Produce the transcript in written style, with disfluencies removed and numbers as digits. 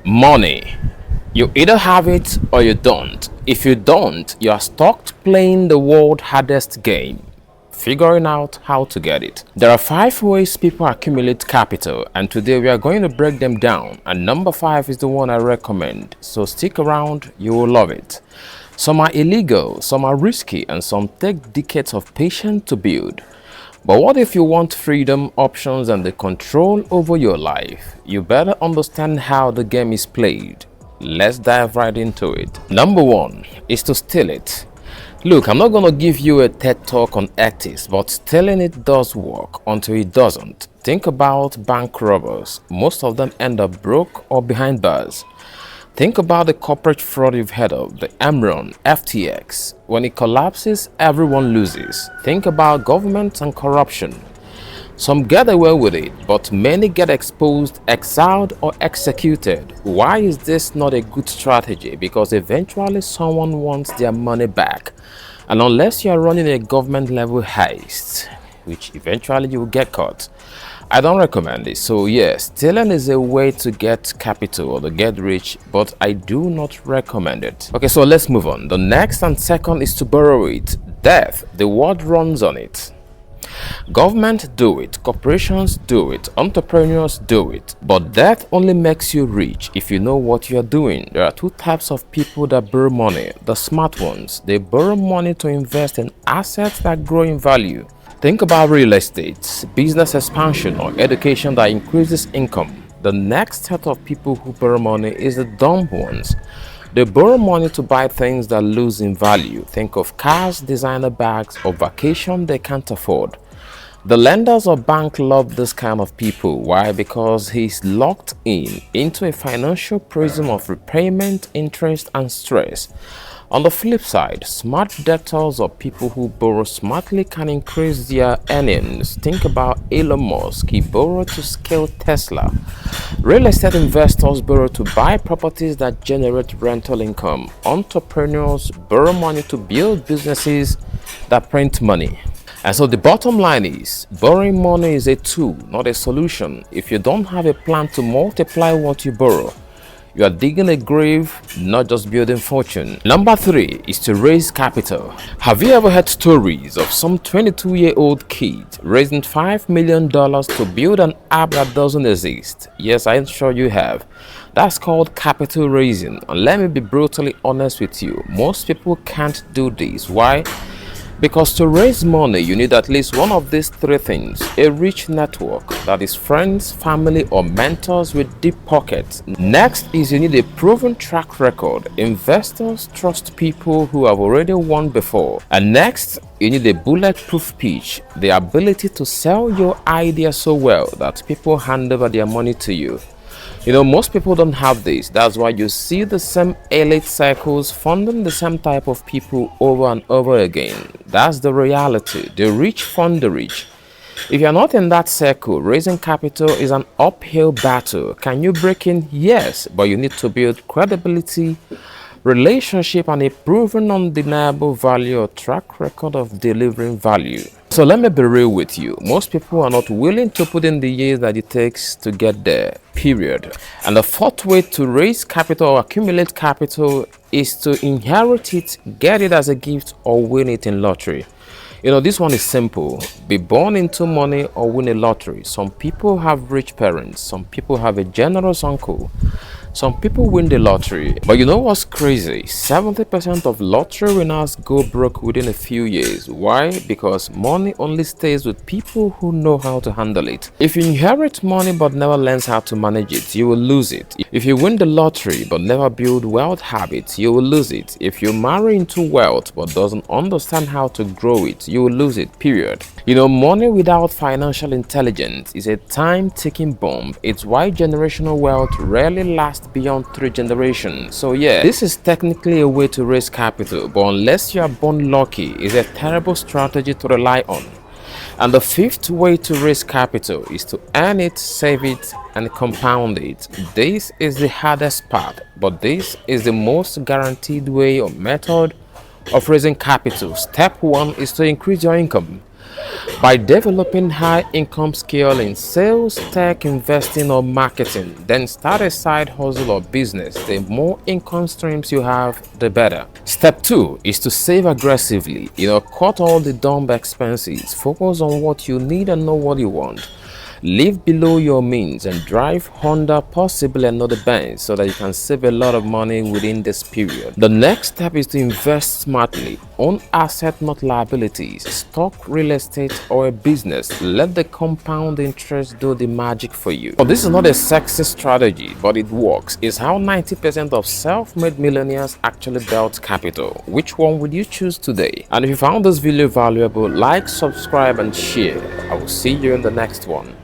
Money. You either have it or you don't. If you don't, you are stuck playing the world's hardest game, figuring out how to get it. There are 5 ways people accumulate capital, and today we are going to break them down. And number 5 is the one I recommend. So stick around, you will love it. Some are illegal, some are risky, and some take decades of patience to build. But what if you want freedom, options, and the control over your life? You better understand how the game is played. Let's dive right into it. Number 1 is to steal it. Look, I'm not gonna give you a TED talk on ethics, but stealing it does work until it doesn't. Think about bank robbers. Most of them end up broke or behind bars. Think about the corporate fraud you've heard of, the Enron, FTX. When it collapses, everyone loses. Think about government and corruption. Some get away with it, but many get exposed, exiled, or executed. Why is this not a good strategy? Because eventually someone wants their money back. And unless you are running a government level heist, which eventually you will get caught, I don't recommend it. So yes, stealing is a way to get capital or to get rich, but I do not recommend it. Okay, so let's move on. The next and second is to borrow it. Death, the world runs on it. Government do it, corporations do it, entrepreneurs do it, but death only makes you rich if you know what you are doing. There are 2 types of people that borrow money. The smart ones, they borrow money to invest in assets that grow in value. Think about real estate, business expansion, or education that increases income. The next set of people who borrow money is the dumb ones. They borrow money to buy things that lose in value. Think of cars, designer bags, or vacation they can't afford. The lenders or bank love this kind of people. Why? Because he's locked into a financial prison of repayment, interest, and stress. On the flip side, smart debtors or people who borrow smartly can increase their earnings. Think about Elon Musk. He borrowed to scale Tesla. Real estate investors borrow to buy properties that generate rental income. Entrepreneurs borrow money to build businesses that print money. And so the bottom line is, borrowing money is a tool, not a solution. If you don't have a plan to multiply what you borrow, you are digging a grave, not just building fortune. Number 3 is to raise capital. Have you ever heard stories of some 22-year-old kid raising $5 million to build an app that doesn't exist? Yes, I'm sure you have. That's called capital raising. And let me be brutally honest with you, most people can't do this. Why? Because to raise money, you need at least one of these 3 things: a rich network, that is friends, family, or mentors with deep pockets. Next is you need a proven track record. Investors trust people who have already won before. And next, you need a bulletproof pitch, the ability to sell your idea so well that people hand over their money to you. You know, most people don't have this. That's why you see the same elite circles funding the same type of people over and over again. That's the reality. The rich fund the rich. If you're not in that circle, raising capital is an uphill battle. Can you break in? Yes, but you need to build credibility, relationship, and a proven undeniable value or track record of delivering value. So let me be real with you. Most people are not willing to put in the years that it takes to get there, period. And the 4th way to raise capital or accumulate capital is to inherit it, get it as a gift, or win it in lottery. You know, this one is simple. Be born into money or win a lottery. Some people have rich parents. Some people have a generous uncle. Some people win the lottery. But you know what's crazy? 70% of lottery winners go broke within a few years. Why? Because money only stays with people who know how to handle it. If you inherit money but never learn how to manage it, you will lose it. If you win the lottery but never build wealth habits, you will lose it. If you marry into wealth but doesn't understand how to grow it, you will lose it, period. You know, money without financial intelligence is a time-ticking bomb. It's why generational wealth rarely lasts beyond 3 generations. So yeah, this is technically a way to raise capital, but unless you are born lucky, it's a terrible strategy to rely on. And the 5th way to raise capital is to earn it, save it, and compound it. This is the hardest part, but this is the most guaranteed way or method of raising capital. Step 1 is to increase your income. By developing high income skill in sales, tech, investing, or marketing, then start a side hustle or business. The more income streams you have, the better. Step 2 is to save aggressively. Cut all the dumb expenses. Focus on what you need and know what you want. Live below your means and drive Honda, possibly another Benz, so that you can save a lot of money within this period. The next step is to invest smartly. Own asset, not liabilities. Stock, real estate, or a business. Let the compound interest do the magic for you. But this is not a sexy strategy, but it works. It's how 90% of self-made millionaires actually built capital. Which one would you choose today? And if you found this video valuable, like, subscribe, and share. I will see you in the next one.